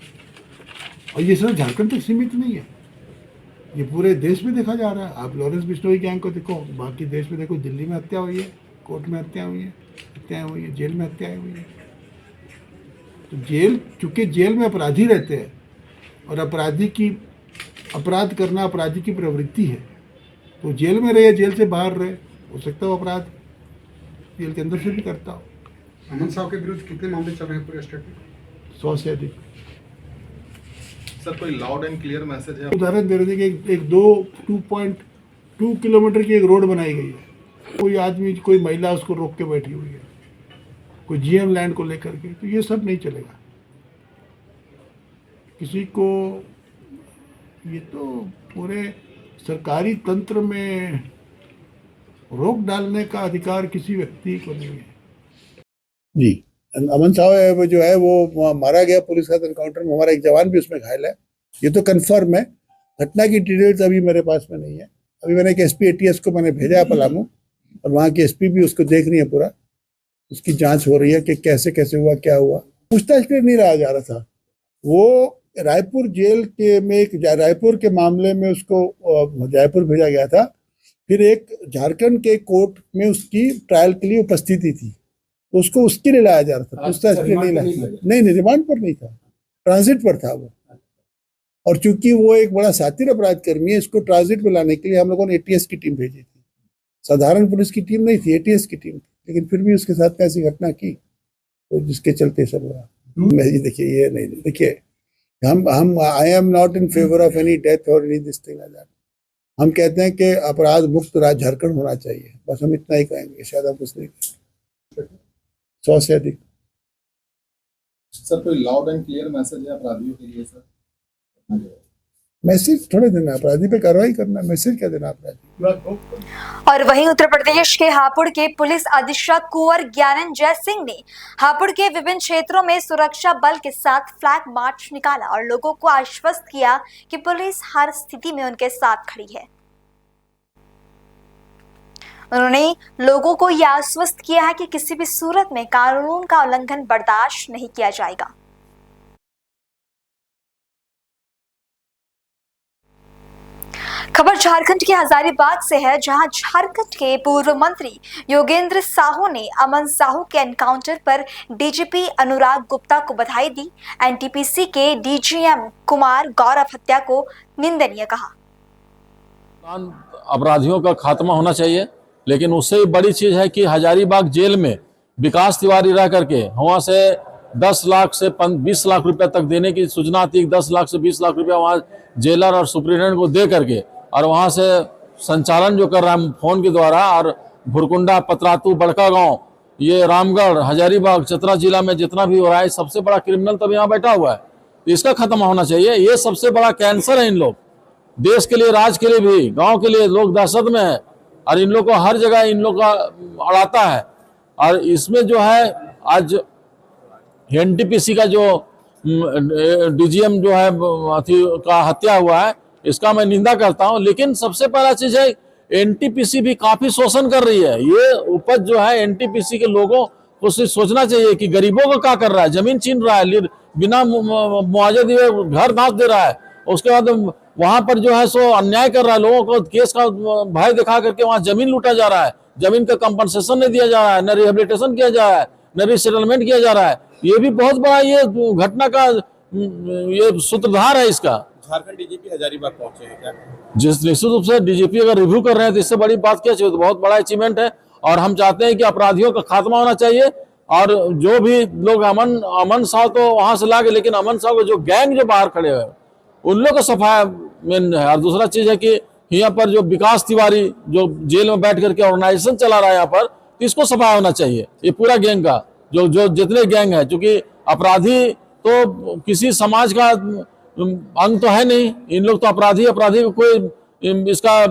Speaker 9: और ये सिर्फ झारखंड तक सीमित नहीं है, ये पूरे देश में देखा जा रहा है। आप लॉरेंस बिश्नोई गैंग को देखो, बाकी देश में देखो, दिल्ली में हत्या हुई है, कोर्ट में हत्या हुई है, जेल में हत्याएं हुई है। तो जेल, चूँकि जेल में अपराधी रहते हैं और अपराध करना अपराधी की प्रवृत्ति है, तो जेल में रहे, जेल से बाहर रहे, हो सकता है अपराध जेल के अंदर से भी करता हो।
Speaker 11: अमन साहब के विरुद्ध कितने मामले चल रहे हैं पूरे स्टेट में?
Speaker 9: 100 से अधिक।
Speaker 5: सर कोई लाउड एंड क्लियर मैसेज है?
Speaker 9: उदाहरण दे रहे थे कि एक 2.2 किलोमीटर की एक रोड बनाई गई है, कोई आदमी, कोई महिला उसको रोक के बैठी हुई है, कोई जीएम लैंड को लेकर के, तो ये सब नहीं चलेगा। किसी को, ये तो पूरे सरकारी तंत्र में रोक डालने का अधिकार किसी व्यक्ति को नहीं है। जी, अमन साहब जो है वो मारा गया पुलिस के साथ एनकाउंटर में, हमारा एक जवान भी उसमें घायल है, ये तो कंफर्म है। घटना की डिटेल्स अभी मेरे पास में नहीं है। अभी मैंने एक एसपी एटीएस को मैंने भेजा है पलामू, और वहाँ की एसपी भी उसको देख रही है, पूरा उसकी जांच हो रही है कि कैसे कैसे हुआ, क्या हुआ। पूछताछ के लिए नहीं रहा जा रहा था वो। रायपुर जेल के में एक रायपुर के मामले में उसको जयपुर भेजा गया था, फिर एक झारखंड के कोर्ट में उसकी ट्रायल के लिए उपस्थिति थी, तो उसको उसके लिए लाया जा रहा था, पूछताछ के लिए नहीं लाया। नहीं, रिमांड पर नहीं था, ट्रांजिट पर था वो। और चूंकि वो एक बड़ा सातिर अपराध कर्मी है, इसको ट्रांजिट में लाने के लिए हम लोगों ने एटीएस की टीम भेजी थी। साधारण पुलिस की टीम नहीं थी, एटीएस की टीम थी, लेकिन फिर भी उसके साथ ऐसी घटना की, तो जिसके चलते सब हुआ। मैं देखिए, ये नहीं, देखिए हम I am not in favour of any death और any this thing like that. हम कहते हैं कि अपराध मुक्त राज्य झारखंड होना चाहिए, बस हम इतना ही कहेंगे, शायद हम कुछ नहीं कहेंगे। 100 से अधिक।
Speaker 5: सर कोई लाउड एंड क्लियर मैसेज है अपराधियों के लिए? सर
Speaker 9: मैसेज थोड़े देना, अपराधी पे कार्रवाई करना, मैसेज क्या देना अपराधी।
Speaker 8: और वहीं उत्तर प्रदेश के हापुड़ के पुलिस अधीक्षक कुंवर ज्ञानंजय सिंह ने हापुड़ के विभिन्न क्षेत्रों में सुरक्षा बल के साथ फ्लैग मार्च निकाला और लोगों को आश्वस्त किया कि पुलिस हर स्थिति में उनके साथ खड़ी है। उन्होंने लोगों को यह आश्वस्त किया है कि किसी भी सूरत में कानून का उल्लंघन बर्दाश्त नहीं किया जाएगा। खबर झारखंड के हजारीबाग से है, जहां झारखंड के पूर्व मंत्री योगेंद्र साहू ने अमन साहू के एनकाउंटर पर डीजीपी अनुराग गुप्ता को बधाई दी। एनटीपीसी के डीजीएम कुमार गौरव हत्या को निंदनीय कहा।
Speaker 14: अपराधियों का खात्मा होना चाहिए, लेकिन उससे बड़ी चीज है कि हजारीबाग जेल में विकास तिवारी रह करके वहाँ से 10 लाख से 20 लाख रुपए तक देने की सूचना थी। 10 लाख से 20 लाख रुपया वहाँ जेलर और सुप्रिटेंडेंट को दे करके, और वहाँ से संचालन जो कर रहा है फोन के द्वारा, और भुरकुंडा, पतरातू, बड़का गांव, ये रामगढ़, हजारीबाग, चतरा जिला में जितना भी हो रहा है, सबसे बड़ा क्रिमिनल तब यहाँ बैठा हुआ है। तो इसका खत्म होना चाहिए। ये सबसे बड़ा कैंसर है इन लोग, देश के लिए, राज्य के लिए भी, गाँव के लिए। लोग दहशत में है और इन लोग को हर जगह इन लोग का अड़ाता है। और इसमें जो है आज एनटीपीसी का जो डीजीएम जो है का हत्या हुआ है, इसका मैं निंदा करता हूं। लेकिन सबसे पहला चीज है, एनटीपीसी भी काफी शोषण कर रही है। ये उपज जो है एनटीपीसी के लोगों को सोचना चाहिए कि गरीबों को क्या कर रहा है। जमीन छीन रहा है, बिना मुआवजा दिए घर धांस दे रहा है। उसके बाद वहां पर जो है सो अन्याय कर रहा है, लोगों को केस का भय दिखा करके वहां जमीन लूटा जा रहा है। जमीन का कंपनसेशन नहीं दिया जा रहा है, न रिहेबिलिटेशन किया जा रहा है, न रिसेटलमेंट किया जा रहा है। ये भी बहुत बड़ा ये घटना का ये सूत्रधार है इसका।
Speaker 5: झारखंड डीजीपी हजारीबाग पहुंचे हैं क्या?
Speaker 14: जिस निश्चित रूप से डीजीपी अगर रिव्यू कर रहे हैं तो इससे बड़ी बात क्या चाहिए, तो बहुत बड़ा अचीवमेंट है। और हम चाहते हैं कि अपराधियों का खात्मा होना चाहिए, और जो भी लोग अमन साहब तो वहां से लाके, लेकिन अमन साहब जो गैंग जो बाहर खड़े हुए उन लोग को सफाया मेन है। और दूसरा चीज है कि यहाँ पर जो विकास तिवारी जो जेल में बैठ करके ऑर्गेनाइजेशन चला रहा है यहाँ पर, तो इसको सफाया होना चाहिए। ये पूरा गैंग का जो जितने गैंग है, क्योंकि अपराधी तो किसी समाज का अंग तो है नहीं, इन लोग तो अपराधी को कोई इसका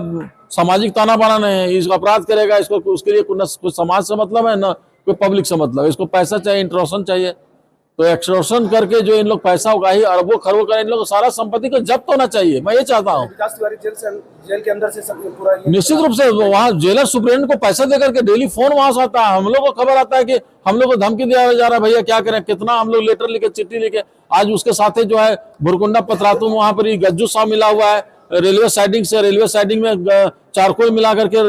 Speaker 14: सामाजिक ताना बाना नहीं है। इसको अपराध करेगा, इसको उसके लिए कुछ समाज से मतलब है ना कोई पब्लिक से मतलब, इसको पैसा चाहिए, इंट्रोशन चाहिए। तो एक्सटॉर्शन करके जो इन लोग पैसा उगाही अरबों खरबों का, इन लोग सारा संपत्ति को जब्त होना चाहिए। मैं ये चाहता हूँ
Speaker 11: जेल के अंदर से सब पूरा
Speaker 14: निश्चित रूप से वहाँ जेलर सुप्रीटेंडेंट को पैसा देकर के डेली फोन वहां से आता है, हम लोग को खबर आता है कि हम लोग को धमकी दिया जा रहा है, भैया क्या करें, कितना हम लोग लेटर लिखे, चिट्ठी लिखे। आज उसके साथ जो है बुरकुंडा पतरातू वहां पर गज्जू साहब मिला हुआ है रेलवे साइडिंग में चारकोल मिला करके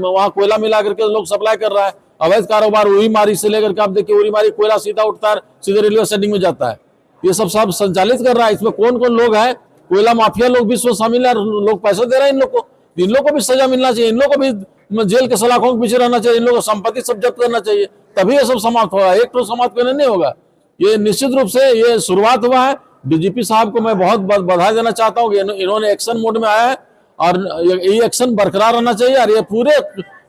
Speaker 14: वहाँ कोयला मिला करके लोग सप्लाई कर रहा है। अवैध कारोबार उरी मारी से लेकर के आप देखिए, उरी मारी कोयला सीधा उठता है, सीधे रेलवे साइडिंग में जाता है। ये सब संचालित कर रहा है। इसमें कौन कौन लोग हैं, कोयला माफिया लोग भी इसमें शामिल है, लोग पैसा दे रहे हैं इन लोग को भी सजा मिलना चाहिए, इन लोग को भी जेल के सलाखों के पीछे रहना चाहिए, इन लोगों को संपत्ति सब जब्त करना चाहिए, तभी ये सब समाप्त होगा। एक तो समाप्त करने नहीं होगा। ये निश्चित रूप से ये शुरुआत हुआ है। डीजीपी साहब को मैं बहुत बधाई देना चाहता हूँ कि इन्होंने एक्शन मोड में आया है और ये एक्शन बरकरार रहना चाहिए और ये पूरे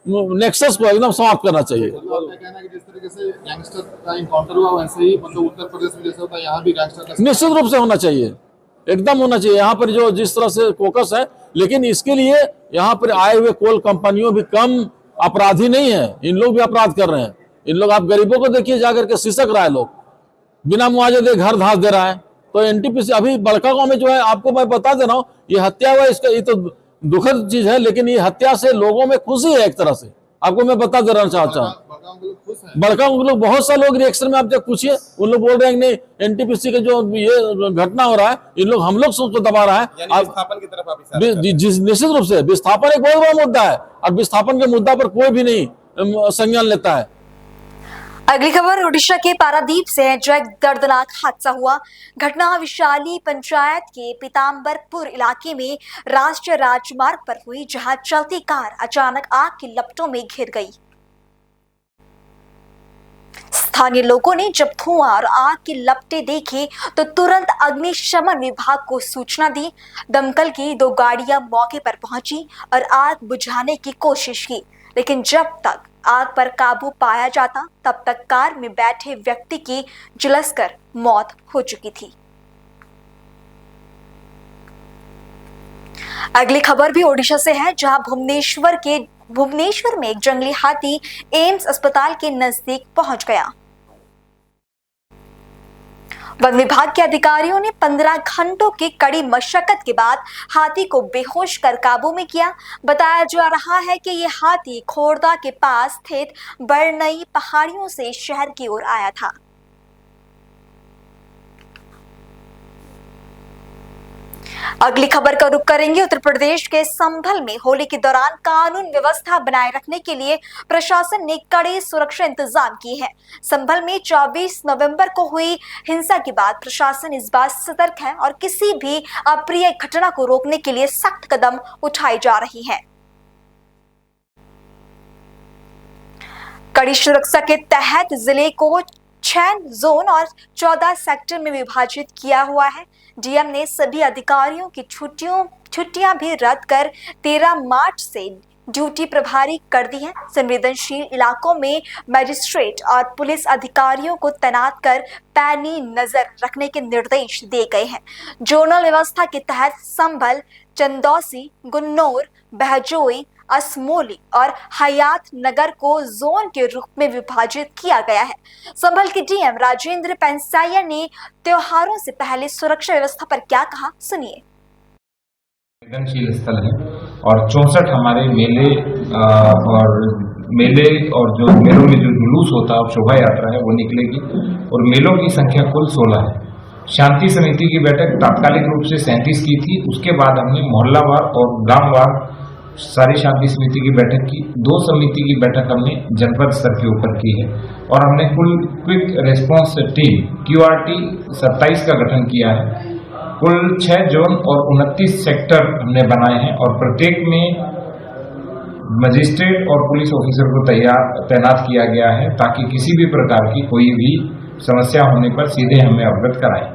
Speaker 14: नेक्सस को एकदम समाप्त करना चाहिए।
Speaker 5: जिस तरीके से गैंगस्टर का इनकाउंटर हुआ वैसे ही मतलब उत्तर प्रदेश में जैसे होता है यहाँ भी गैंगस्टर
Speaker 14: निश्चित रूप से होना चाहिए, एकदम होना चाहिए। यहाँ पर जो जिस तरह से फोकस है, लेकिन इसके लिए यहाँ पर आए हुए कोल कंपनियों भी कम अपराधी नहीं है, इन लोग भी अपराध कर रहे हैं। इन लोग आप गरीबों को देखिए जाकर के सिसक रहा है, लोग बिना मुआवजे दे घर धास दे रहा है। तो एनटीपीसी अभी बड़का गांव में जो है, आपको मैं बता दे रहा हूँ, ये हत्या हुआ, इसका ये तो दुखद चीज है, लेकिन ये हत्या से लोगों में खुशी है एक तरह से। आपको मैं बता दे रहा चाहता हूँ, बड़का लोग बहुत सा लोग रिएक्शन में आप जब पूछिए, उन लोग बोल रहे हैं नहीं एनटीपीसी के जो ये घटना हो रहा है, इन लोग हम लोग सबको दबा रहा है। निश्चित रूप से विस्थापन एक बहुत बड़ा मुद्दा है और विस्थापन के मुद्दा पर कोई भी नहीं संज्ञान लेता है।
Speaker 8: अगली खबर ओडिशा के पारादीप से है, जहां एक दर्दनाक हादसा हुआ। घटना विशाली पंचायत के पीताम्बरपुर इलाके में राष्ट्रीय राजमार्ग पर हुई, जहां चलती कार अचानक आग की लपटों में घिर गई। स्थानीय लोगों ने जब धुआं और आग की लपटें देखी तो तुरंत अग्निशमन विभाग को सूचना दी। दमकल की 2 गाड़ियां मौके पर पहुंची और आग बुझाने की कोशिश की, लेकिन जब तक आग पर काबू पाया जाता तब तक कार में बैठे व्यक्ति की झुलसकर मौत हो चुकी थी। अगली खबर भी ओडिशा से है, जहां भुवनेश्वर में एक जंगली हाथी एम्स अस्पताल के नजदीक पहुंच गया। वन विभाग के अधिकारियों ने 15 घंटों की कड़ी मशक्कत के बाद हाथी को बेहोश कर काबू में किया। बताया जा रहा है कि यह हाथी खोरदा के पास स्थित बरनई पहाड़ियों से शहर की ओर आया था। अगली खबर का रुख करेंगे उत्तर प्रदेश के संभल में। होली के दौरान कानून व्यवस्था बनाए रखने के लिए प्रशासन ने कड़े सुरक्षा इंतजाम किए हैं। संभल में 24 नवंबर को हुई हिंसा के बाद प्रशासन इस बात सतर्क है और किसी भी अप्रिय घटना को रोकने के लिए सख्त कदम उठाई जा रही है। कड़ी सुरक्षा के तहत जिले को 6 जोन और 14 सेक्टर में विभाजित किया हुआ है। डीएम ने सभी अधिकारियों की छुट्टियां भी रद्द कर 13 मार्च से ड्यूटी प्रभारी कर दी है। संवेदनशील इलाकों में मजिस्ट्रेट और पुलिस अधिकारियों को तैनात कर पैनी नजर रखने के निर्देश दिए गए हैं। जोनल व्यवस्था के तहत संभल, चंदौसी, गुन्नौर, बहजोई, असमोली और हयात नगर को जोन के रूप में विभाजित किया गया है। संभल के डीएम राजेंद्र पेंसाया ने त्योहारों से पहले सुरक्षा व्यवस्था पर क्या कहा, सुनिए।
Speaker 15: संवेदनशील स्थल है और 64 हमारे मेले और जो मेलों में जो जुलूस होता है और शोभा यात्रा है वो निकलेगी और मेलों की संख्या कुल 16 है। शांति समिति की बैठक तात्कालिक रूप से 37 की थी, उसके बाद हमने मोहल्लावार और गांववार सारी शांति समिति की बैठक की। 2 समिति की बैठक हमने जनपद स्तर के ऊपर की है और हमने कुल क्विक रेस्पॉन्स टीम QRT 27 का गठन किया है। कुल 6 जोन और 29 सेक्टर हमने बनाए हैं और प्रत्येक में मजिस्ट्रेट और पुलिस ऑफिसर को तैनात किया गया है ताकि किसी भी प्रकार की कोई भी समस्या होने पर सीधे हमें अवगत कराएं।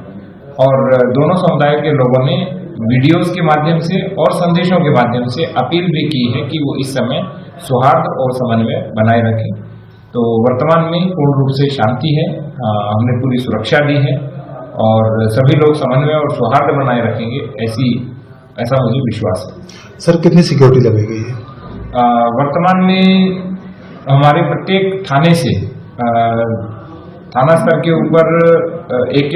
Speaker 15: और दोनों समुदाय के लोगों ने वीडियोस के माध्यम से और संदेशों के माध्यम से अपील भी की है कि वो इस समय सौहार्द और समन्वय बनाए रखें। तो वर्तमान में पूर्ण रूप से शांति है, हमने पूरी सुरक्षा दी है और सभी लोग समन्वय और सौहार्द बनाए रखेंगे, ऐसा मुझे विश्वास है।
Speaker 2: सर कितनी सिक्योरिटी लगेगी?
Speaker 15: वर्तमान में हमारे प्रत्येक थाने से थाना स्तर के ऊपर एक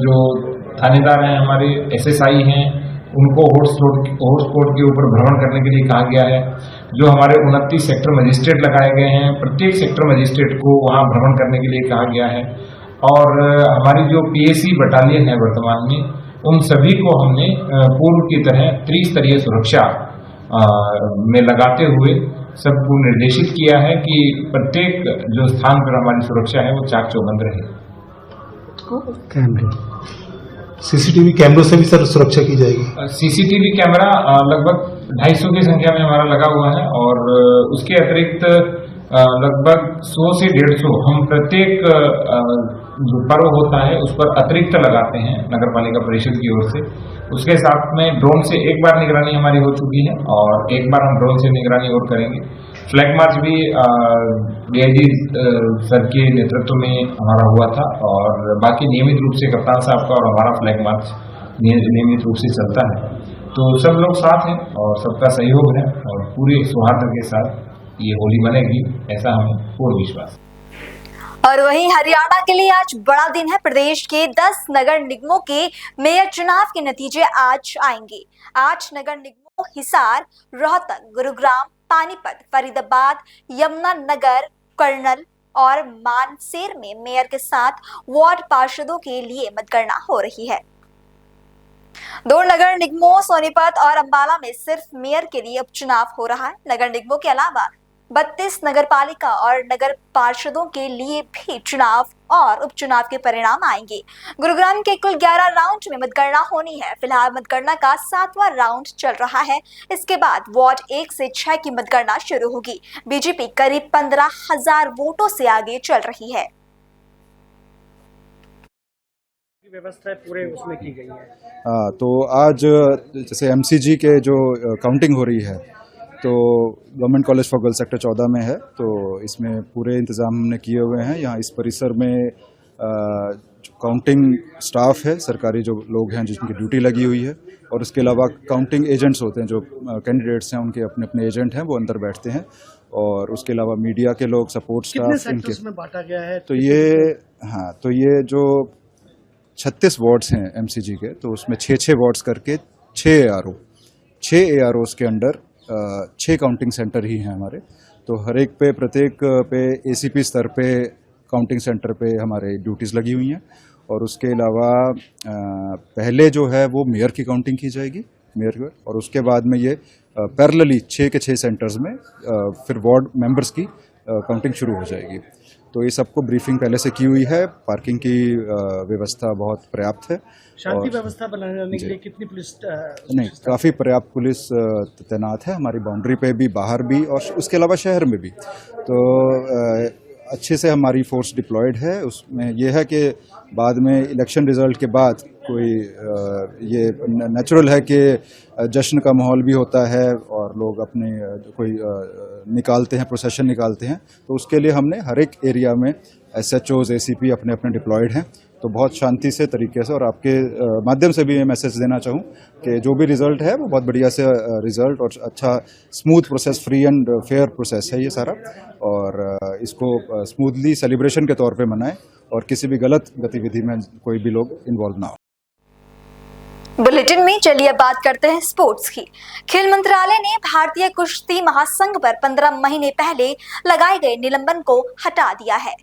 Speaker 15: जो थानेदार हैं, हमारे एसएसआई हैं, उनको हॉटस्पॉट के ऊपर भ्रमण करने के लिए कहा गया है। जो हमारे 29 सेक्टर मजिस्ट्रेट लगाए गए हैं, प्रत्येक सेक्टर मजिस्ट्रेट को वहां भ्रमण करने के लिए कहा गया है। और हमारी जो पीएसी बटालियन है वर्तमान में, उन सभी को हमने पूर्व की तरह त्रिस्तरीय सुरक्षा में लगाते हुए सबको निर्देशित किया है कि प्रत्येक जो स्थान पर हमारी सुरक्षा है वो चाक चौबंद रहे।
Speaker 2: कैमरे, सीसीटीवी कैमरों से भी सर सुरक्षा की जाएगी?
Speaker 15: सीसीटीवी कैमरा लगभग 250 की संख्या में हमारा लगा हुआ है और उसके अतिरिक्त लगभग 100 से 150 हम प्रत्येक जो पर्व होता है उस पर अतिरिक्त लगाते हैं नगर पालिका परिषद की ओर से। उसके साथ में ड्रोन से एक बार निगरानी हमारी हो चुकी है और एक बार हम ड्रोन से निगरानी और करेंगे। फ्लैग मार्च भी डीआईजी सर के नेतृत्व में हमारा हुआ था और बाकी नियमित रूप से कप्तान साहब का और हमारा फ्लैग मार्च नियमित रूप से चलता है। तो सब लोग साथ हैं और सबका सहयोग है और पूरे सौहार्द के साथ ये होली मनेगी, ऐसा हमें पूर्ण विश्वास है।
Speaker 1: और वहीं हरियाणा के लिए आज बड़ा दिन है। प्रदेश के 10 नगर निगमों के मेयर चुनाव के नतीजे आज आएंगे। 8 नगर निगमों हिसार, रोहतक, गुरुग्राम, पानीपत, फरीदाबाद, यमुनानगर, कर्नल और मानसेर में मेयर के साथ वार्ड पार्षदों के लिए मतगणना हो रही है। 2 नगर निगमों सोनीपत और अंबाला में सिर्फ मेयर के लिए उपचुनाव हो रहा है। नगर निगमों के अलावा 32 नगरपालिका और नगर पार्षदों के लिए भी चुनाव और उपचुनाव के परिणाम आएंगे। गुरुग्राम के कुल 11 राउंड में मतगणना होनी है। फिलहाल मतगणना का 7वां राउंड चल रहा है। इसके बाद वार्ड 1 से 6 की मतगणना शुरू होगी। बीजेपी करीब 15,000 वोटों से आगे चल रही है।
Speaker 11: व्यवस्था पूरे उसमें की गई है।
Speaker 16: तो आज जैसे एमसीजी के जो काउंटिंग हो रही है तो government college for girls sector 14 में है, तो इसमें पूरे इंतजाम हमने किए हुए हैं। यहाँ इस परिसर में काउंटिंग स्टाफ है, सरकारी जो लोग हैं जिनकी ड्यूटी लगी हुई है, और उसके अलावा काउंटिंग एजेंट्स होते हैं, जो कैंडिडेट्स हैं उनके अपने अपने एजेंट हैं, वो अंदर बैठते हैं। और उसके अलावा मीडिया के लोग, सपोर्ट स्टाफ, इनके
Speaker 2: में बांटा गया है?
Speaker 16: तो ये जो 36 वार्ड्स हैं एमसीजी के, तो उसमें 6 वार्ड्स करके 6 AROs के अंडर 6 काउंटिंग सेंटर ही हैं हमारे। तो हर एक पे, प्रत्येक पे ACP स्तर पे काउंटिंग सेंटर पे हमारे ड्यूटीज़ लगी हुई हैं। और उसके अलावा पहले जो है वो मेयर की काउंटिंग की जाएगी, मेयर, और उसके बाद में ये पैरेलली 6 के 6 सेंटर्स में फिर वार्ड मेंबर्स की काउंटिंग शुरू हो जाएगी। तो ये सबको ब्रीफिंग पहले से की हुई है। पार्किंग की व्यवस्था बहुत पर्याप्त है।
Speaker 11: शांति व्यवस्था बनाने के लिए कितनी पुलिस?
Speaker 16: नहीं, काफ़ी पर्याप्त पुलिस तैनात है हमारी बाउंड्री पे भी, बाहर भी, और उसके अलावा शहर में भी। तो अच्छे से हमारी फोर्स डिप्लॉयड है। उसमें यह है कि बाद में इलेक्शन रिजल्ट के बाद कोई ये नेचुरल है कि जश्न का माहौल भी होता है और लोग अपने कोई निकालते हैं, प्रोसेशन निकालते हैं। तो उसके लिए हमने हर एक एरिया में SHOs, ACP अपने अपने डिप्लॉयड हैं। तो बहुत शांति से तरीके से, और आपके माध्यम से भी ये मैसेज देना चाहूँ कि जो भी रिज़ल्ट है वो बहुत बढ़िया से रिज़ल्ट और अच्छा smooth process, free and fair process है ये सारा, और इसको स्मूथली सेलिब्रेशन के तौर पे मनाएं और किसी भी गलत गतिविधि में कोई भी लोग इन्वॉल्व ना हो।
Speaker 1: बुलेटिन में चलिए बात करते हैं स्पोर्ट्स की। खेल मंत्रालय ने भारतीय कुश्ती महासंघ पर 15 महीने पहले लगाए गए निलंबन को हटा दिया है।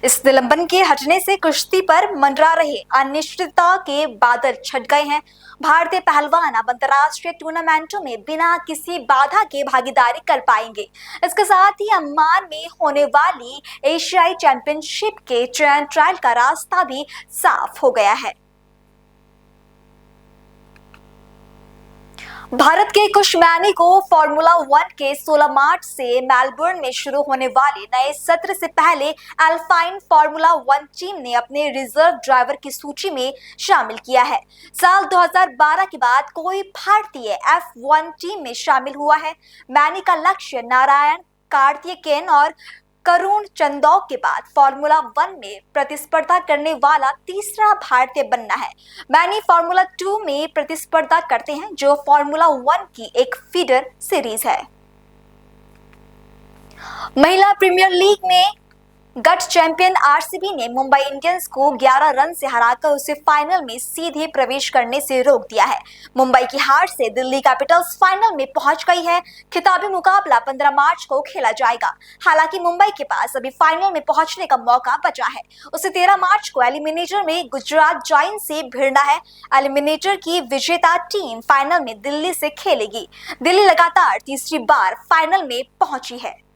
Speaker 1: इस निलंबन के हटने से कुश्ती पर मंडरा रहे अनिश्चितता के बादल छट गए हैं। भारतीय पहलवान अब अंतर्राष्ट्रीय टूर्नामेंटों में बिना किसी बाधा के भागीदारी कर पाएंगे। इसके साथ ही अम्मान में होने वाली एशियाई चैंपियनशिप के चयन ट्रायल का रास्ता भी साफ हो गया है। भारत के कुश मैनी को फॉर्मूला 1 के 16 मार्च से मेलबर्न में शुरू होने वाले नए सत्र से पहले अल्पाइन फॉर्मूला 1 टीम ने अपने रिजर्व ड्राइवर की सूची में शामिल किया है। साल 2012 के बाद कोई भारतीय F1 टीम में शामिल हुआ है। मैनी का लक्ष्य नारायण कार्तिकेयन और करुण चंदौक के बाद फॉर्मूला 1 में प्रतिस्पर्धा करने वाला तीसरा भारतीय बनना है। मैनी फॉर्मूला 2 में प्रतिस्पर्धा करते हैं, जो फॉर्मूला 1 की एक फीडर सीरीज है। महिला प्रीमियर लीग में गट चैंपियन आरसीबी ने मुंबई इंडियंस को 11 रन से हराकर उसे फाइनल में सीधे प्रवेश करने से रोक दिया है। मुंबई की हार से दिल्ली कैपिटल्स फाइनल में पहुंच गई है। खिताबी मुकाबला 15 मार्च को खेला जाएगा। हालांकि मुंबई के पास अभी फाइनल में पहुंचने का मौका बचा है। उसे 13 मार्च को एलिमिनेटर में गुजरात जायंट्स से भिड़ना है। एलिमिनेटर की विजेता टीम फाइनल में दिल्ली से खेलेगी। दिल्ली लगातार तीसरी बार फाइनल में पहुंची है।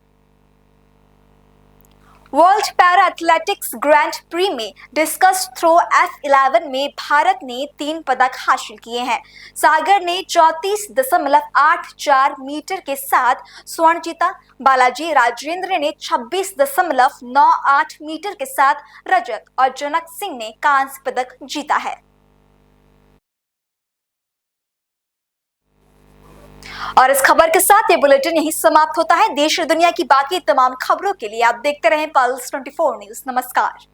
Speaker 1: World para athletics grand pre में डिस्कस थ्रो F11 में भारत ने 3 पदक हासिल किए हैं। सागर ने 34.84 मीटर के साथ स्वर्ण जीता। बालाजी राजेंद्र ने 26.98 मीटर के साथ रजत और जनक सिंह ने कांस्य पदक जीता है। और इस खबर के साथ ये बुलेटिन यहीं समाप्त होता है। देश और दुनिया की बाकी तमाम खबरों के लिए आप देखते रहें पल्स 24 न्यूज। नमस्कार।